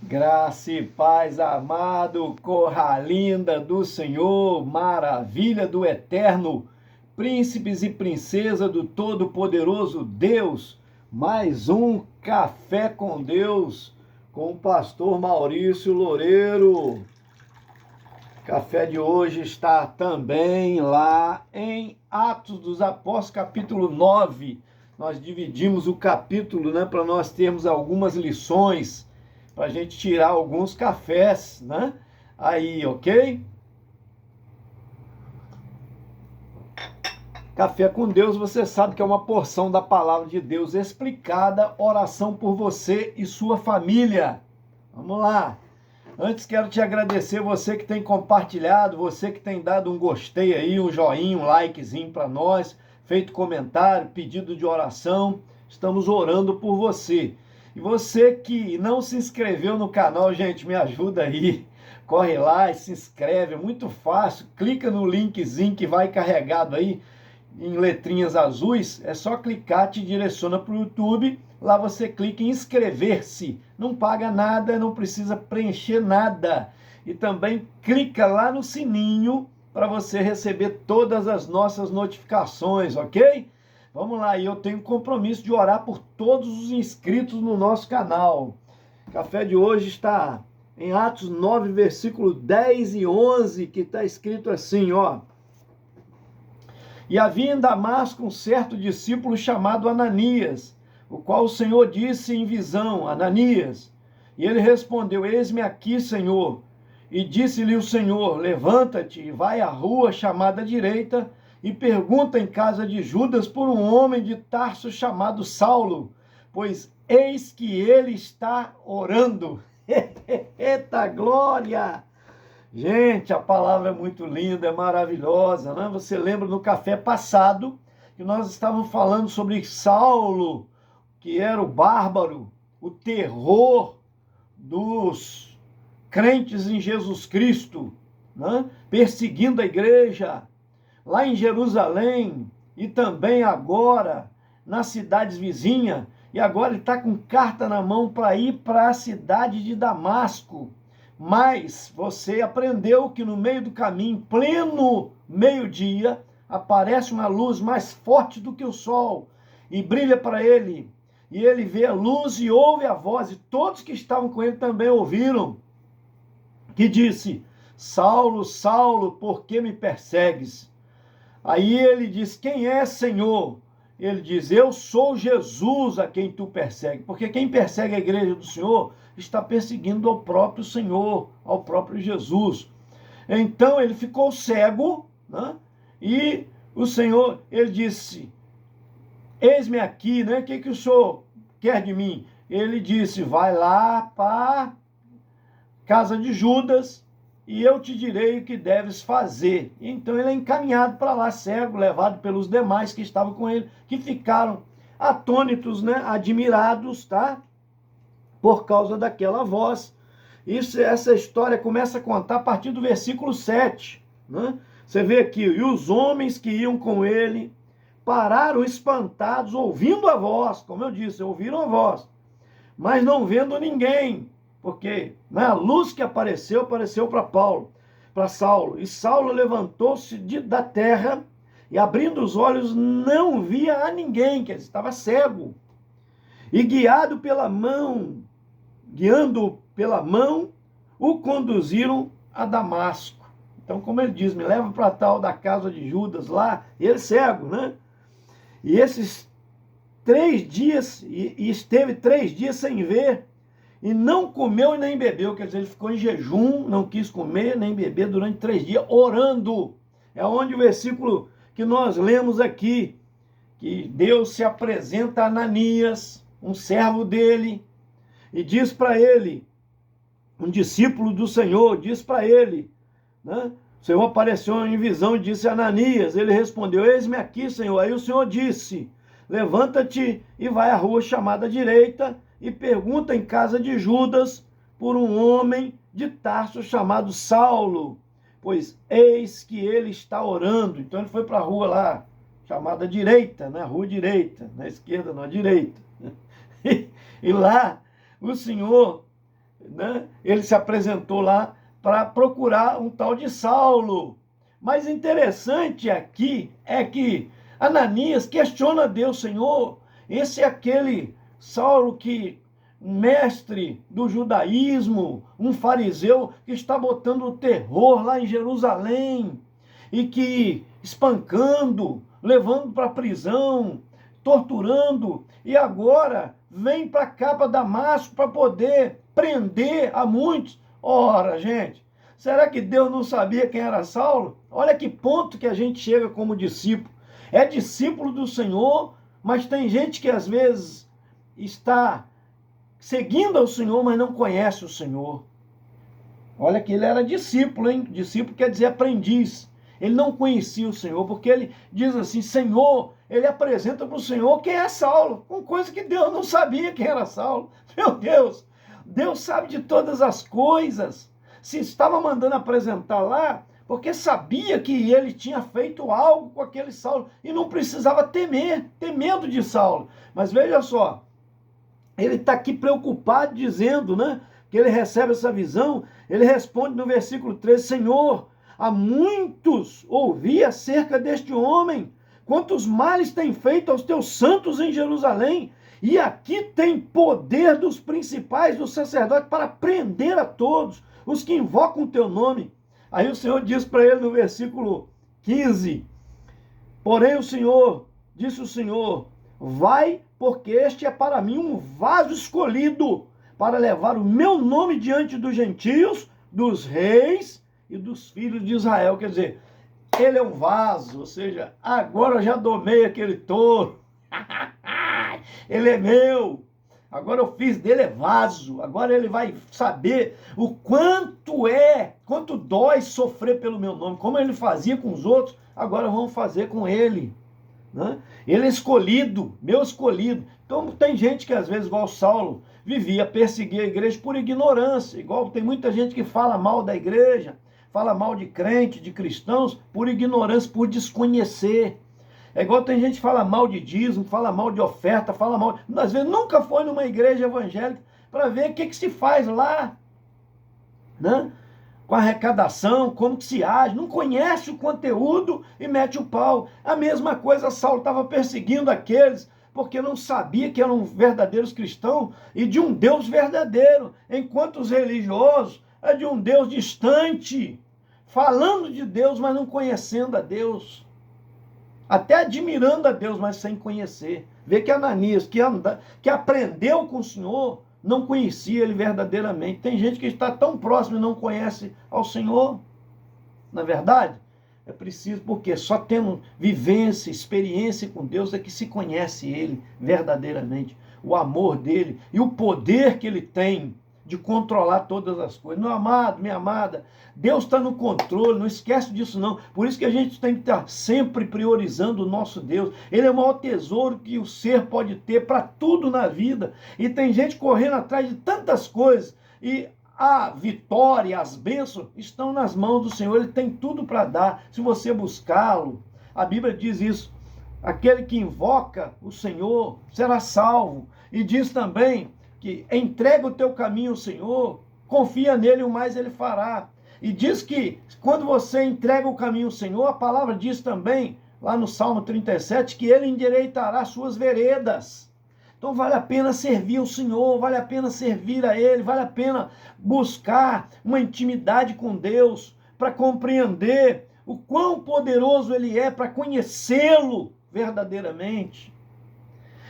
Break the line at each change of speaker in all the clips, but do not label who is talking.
Graça e paz, amado, corra linda do Senhor, maravilha do Eterno, príncipes e princesa do Todo-Poderoso Deus. Mais um Café com Deus com o pastor Maurício Loureiro. Café de hoje está também lá em Atos dos Apóstolos, capítulo 9. Nós dividimos o capítulo, para nós termos algumas lições, para a gente tirar alguns cafés, Aí, ok? Café com Deus, você sabe que é uma porção da palavra de Deus explicada, oração por você e sua família. Vamos lá. Antes quero te agradecer, você que tem compartilhado, você que tem dado um gostei aí, um joinha, um likezinho para nós, feito comentário, pedido de oração. Estamos orando por você. E você que não se inscreveu no canal, gente, me ajuda aí. Corre lá e se inscreve, é muito fácil. Clica no linkzinho que vai carregado aí em letrinhas azuis. É só clicar, te direciona para o YouTube. Lá você clica em inscrever-se. Não paga nada, não precisa preencher nada. E também clica lá no sininho para você receber todas as nossas notificações, ok? Vamos lá, e eu tenho compromisso de orar por todos os inscritos no nosso canal. O café de hoje está em Atos 9, versículo 10 e 11, que está escrito assim, ó. E havia em Damasco um certo discípulo chamado Ananias, o qual o Senhor disse em visão, Ananias. E ele respondeu, eis-me aqui, Senhor. E disse-lhe o Senhor, levanta-te e vai à rua chamada direita, e pergunta em casa de Judas por um homem de Tarso chamado Saulo, pois eis que ele está orando. Eita glória! Gente, a palavra é muito linda, é maravilhosa, Você lembra no café passado que nós estávamos falando sobre Saulo, que era o bárbaro, o terror dos crentes em Jesus Cristo, perseguindo a igreja, lá em Jerusalém e também agora nas cidades vizinhas, e agora ele está com carta na mão para ir para a cidade de Damasco. Mas você aprendeu que no meio do caminho, pleno meio-dia, aparece uma luz mais forte do que o sol e brilha para ele. E ele vê a luz e ouve a voz, e todos que estavam com ele também ouviram, que disse, Saulo, Saulo, por que me persegues? Aí ele diz, quem é, Senhor? Ele diz, eu sou Jesus a quem tu persegues. Porque quem persegue a igreja do Senhor está perseguindo ao próprio Senhor, ao próprio Jesus. Então ele ficou cego, e o Senhor, ele disse, eis-me aqui, o que o Senhor quer de mim? Ele disse, vai lá para casa de Judas, e eu te direi o que deves fazer. Então ele é encaminhado para lá, cego, levado pelos demais que estavam com ele, que ficaram atônitos, admirados, por causa daquela voz. Essa história começa a contar a partir do versículo 7. Você vê aqui, e os homens que iam com ele pararam espantados, ouvindo a voz, como eu disse, ouviram a voz, mas não vendo ninguém. Porque a luz que apareceu para Saulo. E Saulo levantou-se da terra e, abrindo os olhos, não via a ninguém, quer dizer, estava cego. E guiando pela mão, o conduziram a Damasco. Então, como ele diz, me leva para tal da casa de Judas lá, ele cego, E esses 3 dias, e esteve 3 dias sem ver, e não comeu e nem bebeu, quer dizer, ele ficou em jejum, não quis comer nem beber durante 3 dias, orando. É onde o versículo que nós lemos aqui, que Deus se apresenta a Ananias, um servo dele, e diz para ele, um discípulo do Senhor, diz para ele, O Senhor apareceu em visão e disse a Ananias, ele respondeu, eis-me aqui, Senhor. Aí o Senhor disse, levanta-te e vai à rua chamada direita, e pergunta em casa de Judas por um homem de Tarso chamado Saulo, pois eis que ele está orando. Então ele foi para a rua lá, chamada direita, rua direita, na esquerda, na direita. E lá o Senhor né, ele se apresentou lá para procurar um tal de Saulo. Mas interessante aqui é que Ananias questiona Deus: Senhor, esse é aquele Saulo que, mestre do judaísmo, um fariseu que está botando o terror lá em Jerusalém e que espancando, levando para a prisão, torturando, e agora vem para cá, para Damasco, para poder prender a muitos. Ora, gente, será que Deus não sabia quem era Saulo? Olha que ponto que a gente chega como discípulo. É discípulo do Senhor, mas tem gente que às vezes está seguindo ao Senhor, mas não conhece o Senhor. Olha que ele era discípulo, hein? Discípulo quer dizer aprendiz. Ele não conhecia o Senhor, porque ele diz assim: Senhor, ele apresenta para o Senhor quem é Saulo, com coisa que Deus não sabia quem era Saulo. Meu Deus, Deus sabe de todas as coisas. Se estava mandando apresentar lá, porque sabia que ele tinha feito algo com aquele Saulo, e não precisava ter medo de Saulo. Mas veja só, ele está aqui preocupado, dizendo, né, que ele recebe essa visão. Ele responde no versículo 13: Senhor, há muitos ouvi acerca deste homem, quantos males tem feito aos teus santos em Jerusalém, e aqui tem poder dos principais dos sacerdotes para prender a todos os que invocam o teu nome. Aí o Senhor diz para ele no versículo 15: porém disse o Senhor, vai, porque este é para mim um vaso escolhido, para levar o meu nome diante dos gentios, dos reis e dos filhos de Israel. Quer dizer, ele é um vaso, ou seja, agora eu já domei aquele touro, ele é meu, agora eu fiz dele é vaso, agora ele vai saber o quanto dói sofrer pelo meu nome, como ele fazia com os outros, agora vamos fazer com ele, né? Ele é escolhido, meu escolhido. Então tem gente que às vezes, igual Saulo, vivia perseguir a igreja por ignorância, igual tem muita gente que fala mal da igreja, fala mal de crente, de cristãos, por ignorância, por desconhecer. É igual tem gente que fala mal de dízimo, fala mal de oferta, fala mal, às vezes nunca foi numa igreja evangélica para ver o que se faz lá, né? Com a arrecadação, como que se age, não conhece o conteúdo e mete o pau. A mesma coisa, Saulo estava perseguindo aqueles porque não sabia que eram verdadeiros cristãos e de um Deus verdadeiro, enquanto os religiosos é de um Deus distante, falando de Deus, mas não conhecendo a Deus, até admirando a Deus, mas sem conhecer. Vê que Ananias, que aprendeu com o Senhor, não conhecia ele verdadeiramente. Tem gente que está tão próximo e não conhece ao Senhor. Na verdade, é preciso, porque só tendo vivência, experiência com Deus é que se conhece ele verdadeiramente. O amor dele e o poder que ele tem de controlar todas as coisas. Meu amado, minha amada, Deus está no controle, não esquece disso não. Por isso que a gente tem que estar sempre priorizando o nosso Deus. Ele é o maior tesouro que o ser pode ter para tudo na vida. E tem gente correndo atrás de tantas coisas, e a vitória, as bênçãos estão nas mãos do Senhor. Ele tem tudo para dar, se você buscá-lo. A Bíblia diz isso: aquele que invoca o Senhor será salvo. E diz também que entrega o teu caminho ao Senhor, confia nele, o mais ele fará. E diz que quando você entrega o caminho ao Senhor, a palavra diz também, lá no Salmo 37, que ele endireitará suas veredas. Então vale a pena servir ao Senhor, vale a pena servir a ele, vale a pena buscar uma intimidade com Deus, para compreender o quão poderoso ele é, para conhecê-lo verdadeiramente.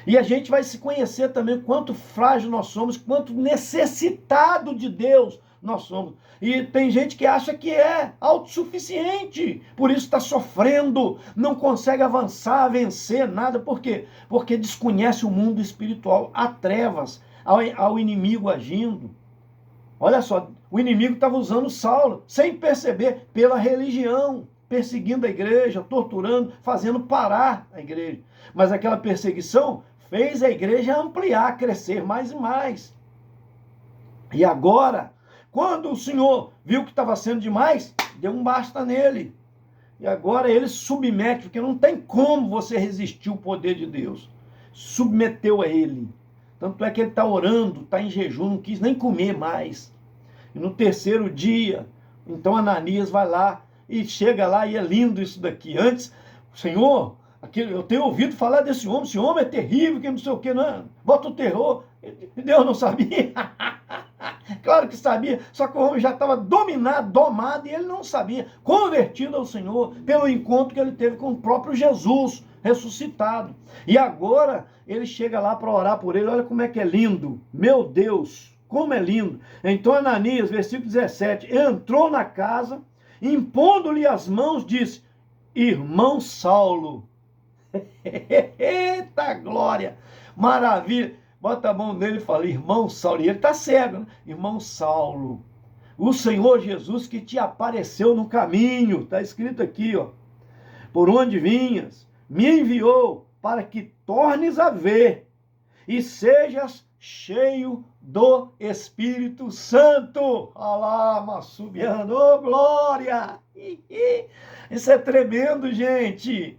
E a gente vai se conhecer também quanto frágil nós somos, quanto necessitado de Deus nós somos. E tem gente que acha que é autossuficiente, por isso está sofrendo, não consegue avançar, vencer nada. Por quê? Porque desconhece o mundo espiritual, há trevas, ao inimigo agindo. Olha só, o inimigo estava usando Saulo, sem perceber, pela religião, perseguindo a igreja, torturando, fazendo parar a igreja. Mas aquela perseguição fez a igreja ampliar, crescer mais e mais. E agora, quando o Senhor viu que estava sendo demais, deu um basta nele. E agora ele submete, porque não tem como você resistir o poder de Deus. Submeteu a ele. Tanto é que ele está orando, está em jejum, não quis nem comer mais. E no terceiro dia, então Ananias vai lá e chega lá e é lindo isso daqui. Antes, Senhor, eu tenho ouvido falar desse homem, esse homem é terrível, que não sei o que, não, bota o terror. E Deus não sabia. Claro que sabia, só que o homem já estava dominado, domado, e ele não sabia. Convertido ao Senhor pelo encontro que ele teve com o próprio Jesus ressuscitado. E agora ele chega lá para orar por ele. Olha como é que é lindo. Meu Deus, como é lindo. Então Ananias, versículo 17, entrou na casa, impondo-lhe as mãos, disse: irmão Saulo. Eita glória, maravilha. Bota a mão nele e fala: irmão Saulo. E ele está cego, né? Irmão Saulo, o Senhor Jesus que te apareceu no caminho, está escrito aqui, ó, por onde vinhas, me enviou para que tornes a ver e sejas cheio do Espírito Santo. Alá, massubiano, oh, glória! Isso é tremendo, gente.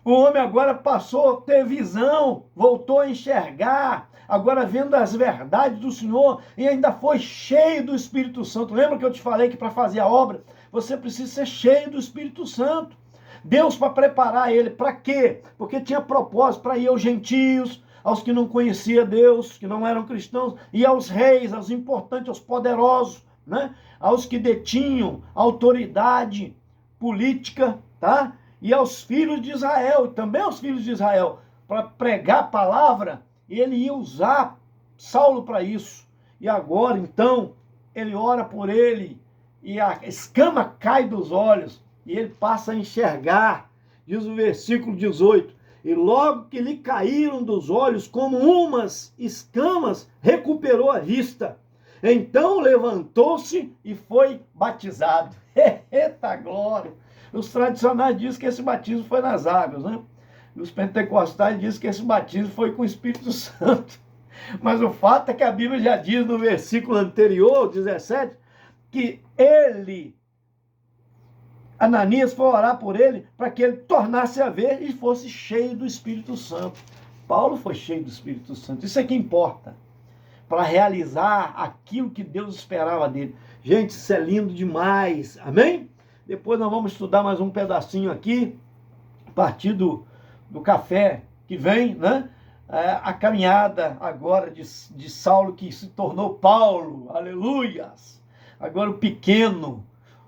O homem agora passou a ter visão, voltou a enxergar, agora vendo as verdades do Senhor, e ainda foi cheio do Espírito Santo. Lembra que eu te falei que para fazer a obra, você precisa ser cheio do Espírito Santo. Deus, para preparar ele, para quê? Porque tinha propósito para ir aos gentios, aos que não conheciam Deus, que não eram cristãos, e aos reis, aos importantes, aos poderosos, né? Aos que detinham autoridade política, tá? E aos filhos de Israel, também aos filhos de Israel, para pregar a palavra, e ele ia usar Saulo para isso. E agora, então, ele ora por ele, e a escama cai dos olhos, e ele passa a enxergar. Diz o versículo 18, e logo que lhe caíram dos olhos como umas escamas, recuperou a vista. Então levantou-se e foi batizado. Eita glória! Os tradicionais dizem que esse batismo foi nas águas, né? E os pentecostais dizem que esse batismo foi com o Espírito Santo. Mas o fato é que a Bíblia já diz no versículo anterior, 17, que Ananias foi orar por ele para que ele tornasse a ver e fosse cheio do Espírito Santo. Paulo foi cheio do Espírito Santo. Isso é que importa, para realizar aquilo que Deus esperava dele. Gente, isso é lindo demais. Amém? Depois nós vamos estudar mais um pedacinho aqui, a partir do café que vem, né? A caminhada agora de Saulo, que se tornou Paulo. Aleluias! Agora o pequeno,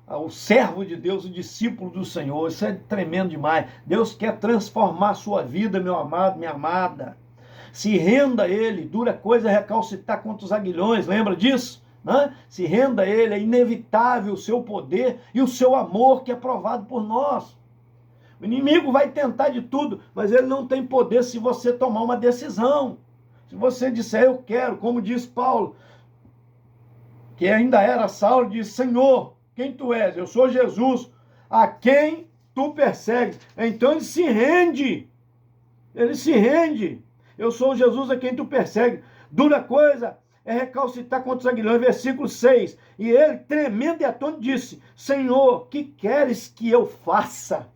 o servo de Deus, o discípulo do Senhor. Isso é tremendo demais. Deus quer transformar a sua vida, meu amado, minha amada. Se renda a ele. Dura coisa é recalcitar contra os aguilhões. Lembra disso? Né? Se renda a ele. É inevitável o seu poder e o seu amor que é provado por nós. O inimigo vai tentar de tudo, mas ele não tem poder se você tomar uma decisão. Se você disser, eu quero, como diz Paulo, que ainda era Saulo, diz: Senhor, quem tu és? Eu sou Jesus, a quem tu persegues. Então ele se rende. Ele se rende. Eu sou Jesus a quem tu persegues. Dura coisa é recalcitar contra os aguilhões. Versículo 6. E ele, tremendo e atônito, disse: Senhor, que queres que eu faça?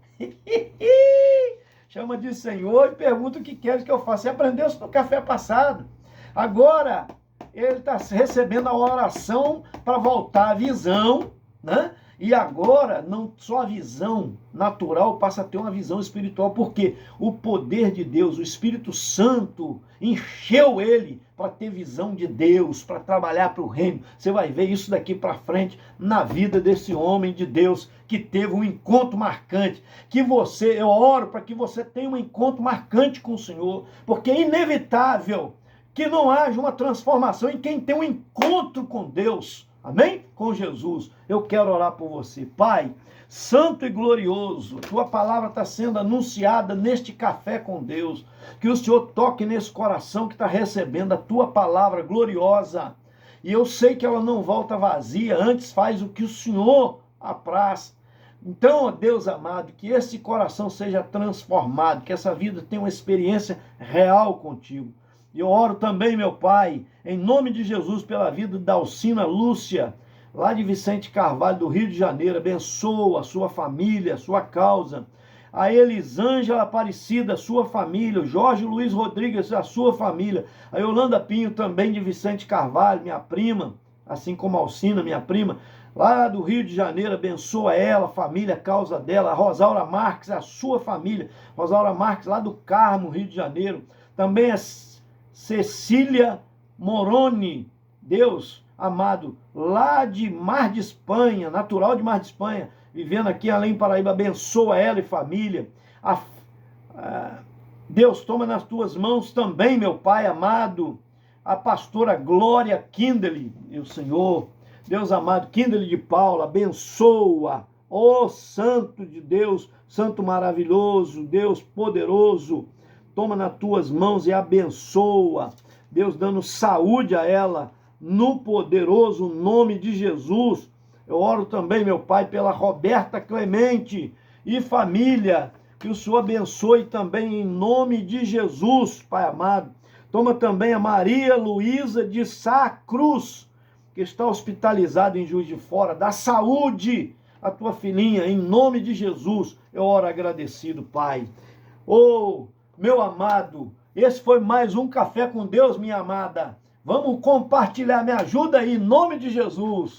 Chama de Senhor e pergunta o que queres que eu faça. Você aprendeu isso no café passado. Agora, ele está recebendo a oração para voltar à visão, né? E agora, não só a visão natural, passa a ter uma visão espiritual, porque o poder de Deus, o Espírito Santo, encheu ele para ter visão de Deus, para trabalhar para o reino. Você vai ver isso daqui para frente na vida desse homem de Deus, que teve um encontro marcante. Eu oro para que você tenha um encontro marcante com o Senhor, porque é inevitável que não haja uma transformação em quem tem um encontro com Deus. Amém? Com Jesus. Eu quero orar por você. Pai, santo e glorioso, tua palavra está sendo anunciada neste café com Deus. Que o Senhor toque nesse coração que está recebendo a tua palavra gloriosa. E eu sei que ela não volta vazia, antes faz o que o Senhor apraz. Então, ó Deus amado, que esse coração seja transformado, que essa vida tenha uma experiência real contigo. E eu oro também, meu Pai, em nome de Jesus, pela vida da Alcina Lúcia, lá de Vicente Carvalho, do Rio de Janeiro. Abençoa a sua família, a sua causa. a Elisângela Aparecida, sua família, o Jorge Luiz Rodrigues, a sua família, a Yolanda Pinho também de Vicente Carvalho, minha prima, assim como a Alcina, minha prima, lá do Rio de Janeiro, abençoa ela, a família, a causa dela, a Rosaura Marques, a sua família, Rosaura Marques lá do Carmo, Rio de Janeiro, também a Cecília Moroni, Deus amado, lá de Mar de Espanha, natural de Mar de Espanha, vivendo aqui em Além Paraíba, abençoa ela e família. Deus, toma nas tuas mãos também, meu Pai amado, a pastora Glória Kindley, meu Senhor, Deus amado, Kindley de Paula, abençoa, ó Santo de Deus, Santo maravilhoso, Deus poderoso, toma nas tuas mãos e abençoa, Deus dando saúde a ela, no poderoso nome de Jesus. Eu oro também, meu Pai, pela Roberta Clemente e família, que o Senhor abençoe também em nome de Jesus, Pai amado. Toma também a Maria Luísa de Sá Cruz, que está hospitalizada em Juiz de Fora, dá saúde à tua filhinha, em nome de Jesus. Eu oro agradecido, Pai. Oh, meu amado, esse foi mais um Café com Deus, minha amada. Vamos compartilhar, me ajuda aí, em nome de Jesus.